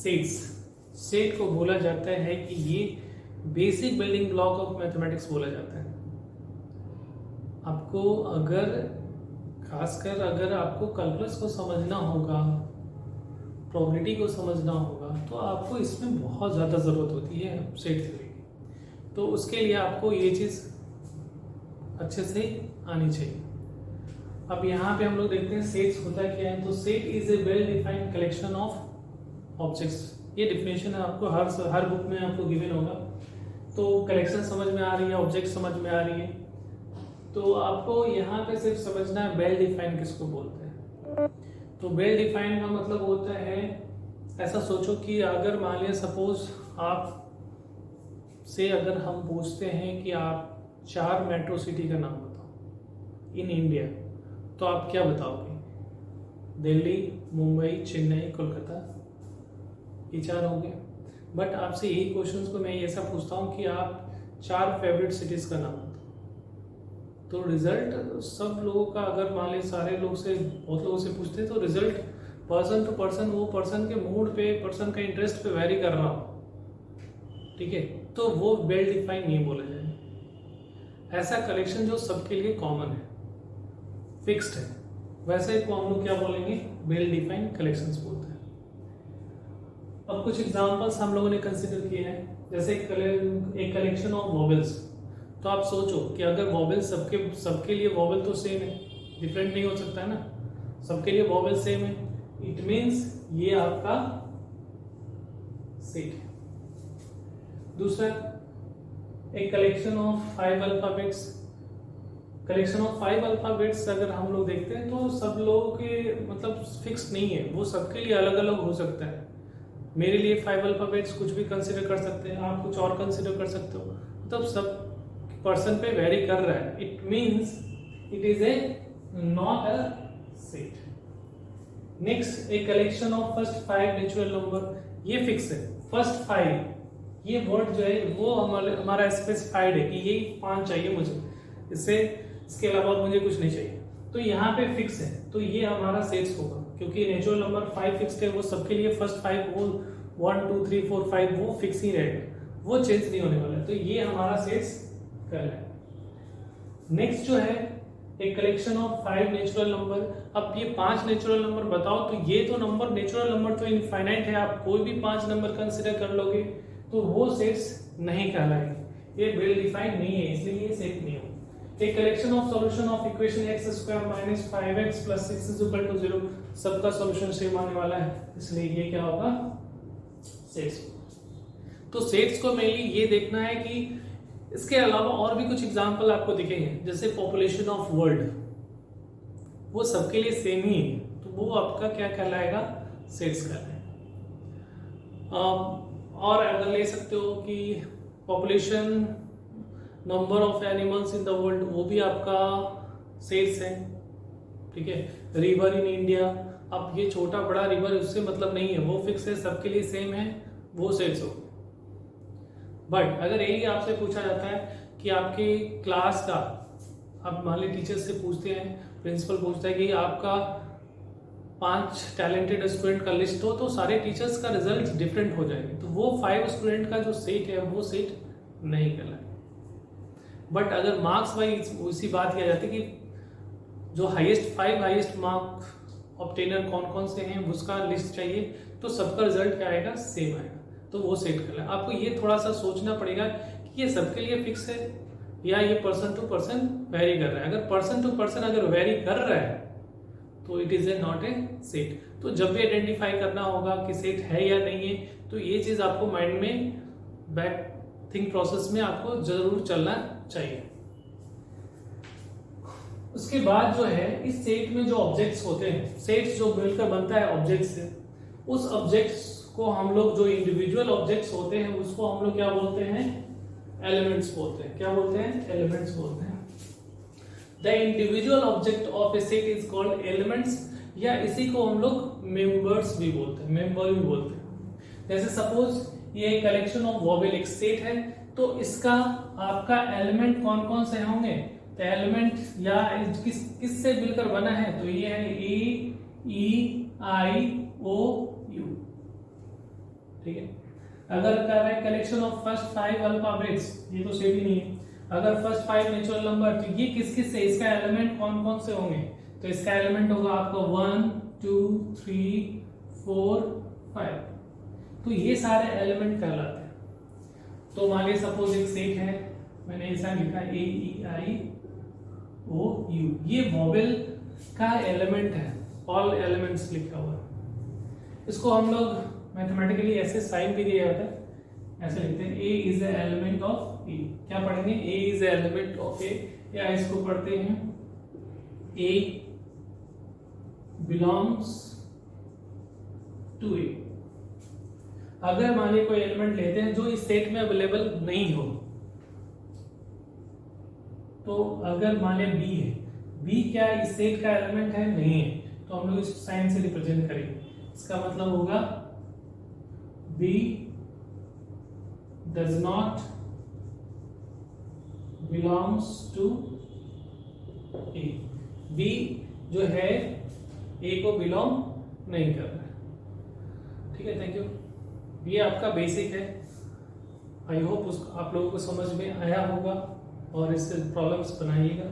Sets, set को बोला जाता है कि ये basic building block of mathematics बोला जाता है। आपको अगर खासकर अगर आपको कैलकुलस को समझना होगा, प्रोबेबिलिटी को समझना होगा, तो आपको इसमें बहुत ज़्यादा ज़रूरत होती है सेट थ्योरी की। तो उसके लिए आपको ये चीज़ अच्छे से आनी चाहिए। अब यहाँ पे हम लोग देखते हैं सेट्स होता क्या है। तो set is a well defined collection of objects. ये डिफिनेशन है, आपको हर बुक में आपको गिवन होगा। तो कलेक्शन समझ में आ रही है, ऑब्जेक्ट समझ में आ रही है, तो आपको यहाँ पे सिर्फ समझना है वेल डिफाइंड किसको बोलते हैं। तो वेल डिफाइंड का मतलब होता है, ऐसा सोचो कि अगर मान लिया सपोज आप से अगर हम पूछते हैं कि आप 4 मेट्रो सिटी का नाम बताओ इन इंडिया, तो आप क्या बताओगे? दिल्ली, मुंबई, चेन्नई, कोलकाता, ये 4 होंगे। बट आपसे यही क्वेश्चंस को मैं ऐसा पूछता हूँ कि आप 4 फेवरेट सिटीज का नाम बताओ, तो रिजल्ट सब लोगों का, अगर मान लीजिए सारे लोग से, बहुत लोगों से पूछते हैं, तो रिजल्ट पर्सन टू पर्सन, वो पर्सन के मूड पे, पर्सन का इंटरेस्ट पे वेरी कर रहा हो, ठीक है, तो वो वेल डिफाइंड नहीं बोला जाएगा। ऐसा कलेक्शन जो सबके लिए कॉमन है, फिक्स्ड है, वैसे को हम लोग क्या बोलेंगे? वेल डिफाइंड कलेक्शंस बोलते हैं। अब कुछ एग्जांपल्स हम लोगों ने कंसीडर किए हैं, जैसे एक कलेक्शन ऑफ वॉवेल्स। तो आप सोचो कि अगर वॉवेल सबके लिए वॉवेल तो सेम है, डिफरेंट नहीं हो सकता है ना, सबके लिए वॉवेल सेम है, इट मीन्स ये आपका सेट है। दूसरा, एक collection of 5 alphabets. Collection of 5 alphabets अगर हम लोग देखते हैं तो सब लोगों के मतलब फिक्स नहीं है, वो सबके लिए अलग अलग हो सकता है। मेरे लिए 5 अल्फाबेट्स कुछ भी कंसिडर कर सकते हैं, आप कुछ और कंसिडर कर सकते हो, मतलब सब पर्सन पे वेरी कर रहा है। It means it is a not a set. Next, a collection of first 5 natural number. ये फिक्स है, फर्स्ट 5, ये वर्ड जो है वो हमारा स्पेसिफाइड है कि ये 5 चाहिए मुझे, इसके अलावा मुझे कुछ नहीं चाहिए, तो यहाँ पे फिक्स है, तो ये हमारा सेट्स होगा, क्योंकि नेचुरल नंबर 5 फिक्स्ड है, वो सबके लिए फर्स्ट 5, वो 1 2 3 4 5 वो फिक्स ही रहेगा, वो चेंज नहीं होने वाला है, तो ये हमारा सेट्स है। नेक्स्ट जो है एक कलेक्शन ऑफ 5 नेचुरल नंबर। अब ये 5 नेचुरल नंबर बताओ, तो ये तो नंबर, नेचुरल नंबर तो इनफाइनाइट है, आप कोई भी 5 नंबर कंसिडर कर लोगे तो वो सेट्स नहीं कहलाएंगे, ये वेल डिफाइंड नहीं है, इसलिए ये सेट नहीं होगा। एक collection of solution of equation x² - 5x + 6 = 0, सबका सॉल्यूशन सेम आने वाला है, इसलिए ये क्या होगा? सेट्स। तो सेट्स को मेनली ये देखना है कि इसके अलावा और भी कुछ एग्जाम्पल आपको दिखेंगे, जैसे पॉपुलेशन ऑफ वर्ल्ड, वो सबके लिए सेम ही है, तो वो आपका क्या कहलाएगा? सेट्स कहलाएगा। और अगर ले सकते हो कि population number of animals in the world, वो भी आपका सेट्स है, ठीक है। रिवर इन इंडिया, अब ये छोटा बड़ा रिवर उससे मतलब नहीं है, वो फिक्स है, सबके लिए सेम है, वो सेट्स हो। बट अगर यही आपसे पूछा जाता है कि आपकी क्लास का, आप मान ली टीचर से पूछते हैं, प्रिंसिपल पूछता है कि आपका 5 टैलेंटेड स्टूडेंट का लिस्ट हो, तो सारे टीचर्स का रिजल्ट डिफरेंट हो जाएंगे, तो वो 5 स्टूडेंट का जो सेट है वो सेट नहीं कहलाएगा। बट अगर मार्क्स वाइज उसी बात किया जाती है कि जो हाईएस्ट मार्क ऑब्टेनर कौन कौन से हैं उसका लिस्ट चाहिए, तो सबका रिजल्ट क्या आएगा? सेम आएगा, तो वो सेट कर लें। आपको ये थोड़ा सा सोचना पड़ेगा कि ये सबके लिए फिक्स है या ये पर्सन टू पर्सन वेरी कर रहा है। अगर पर्सन टू पर्सन अगर वेरी कर रहा है तो it is a not a set. तो जब भी आइडेंटिफाई करना होगा कि सेट है या नहीं है, तो ये चीज आपको माइंड में बैक थिंक प्रोसेस में आपको जरूर चलना चाहिए। उसके बाद जो है, इस सेट में जो ऑब्जेक्ट्स होते हैं, सेट्स जो मिलकर बनता है ऑब्जेक्ट से, उस ऑब्जेक्ट्स को हम लोग, जो इंडिविजुअल ऑब्जेक्ट्स होते हैं उसको हम लोग क्या बोलते हैं? एलिमेंट्स बोलते हैं। क्या बोलते हैं? एलिमेंट्स बोलते हैं। The individual object of A set is called elements, या इसी को हम लोग मेंबर्स भी बोलते हैं, मेंबर भी बोलते हैं। जैसे सपोज ये कलेक्शन ऑफ वॉवेल एक सेट है, तो इसका आपका एलिमेंट कौन कौन से होंगे? तो एलिमेंट या किस से मिलकर बना है? तो ये है ए, ई, आई, ओ, यू। ठीक है। अगर कर रहा है कलेक्शन ऑफ फर्स्ट 5 अल्फाबेट्स, ये तो सेट ही नहीं है। अगर फर्स्ट 5 नेचुरल नंबर, तो ये किस किस से, इसका एलिमेंट कौन कौन से होंगे, तो इसका एलिमेंट होगा आपका 1 2 3 4 5, तो ये सारे एलिमेंट कहलाते हैं। तो मान लीजिए सपोज एक सेट है, मैंने ऐसा लिखा ए ई आई ओ यू, ये वोवेल का एलिमेंट है, ऑल एलिमेंट्स लिखा हुआ है। इसको हम लोग मैथमेटिकली ऐसे साइन भी दिया जाता है, ऐसे लिखते हैं ए इज द एलिमेंट ऑफ ए। क्या पढ़ेंगे, ए इज द एलिमेंट ऑफ ए, या इसको पढ़ते हैं ए बिलोंग्स टू ए। अगर मानिए कोई एलिमेंट लेते हैं जो इस सेट में अवेलेबल नहीं हो, तो अगर माने बी है, बी क्या इस सेट का एलिमेंट है, नहीं है, तो हम लोग इस साइन से रिप्रेजेंट करेंगे। इसका मतलब होगा B does not belongs to A, B जो है ए को बिलोंग नहीं कर रहा है। ठीक है, थैंक यू। ये आपका बेसिक है, आई होप आप लोगों को समझ में आया होगा और इससे प्रॉब्लम्स बनेगा।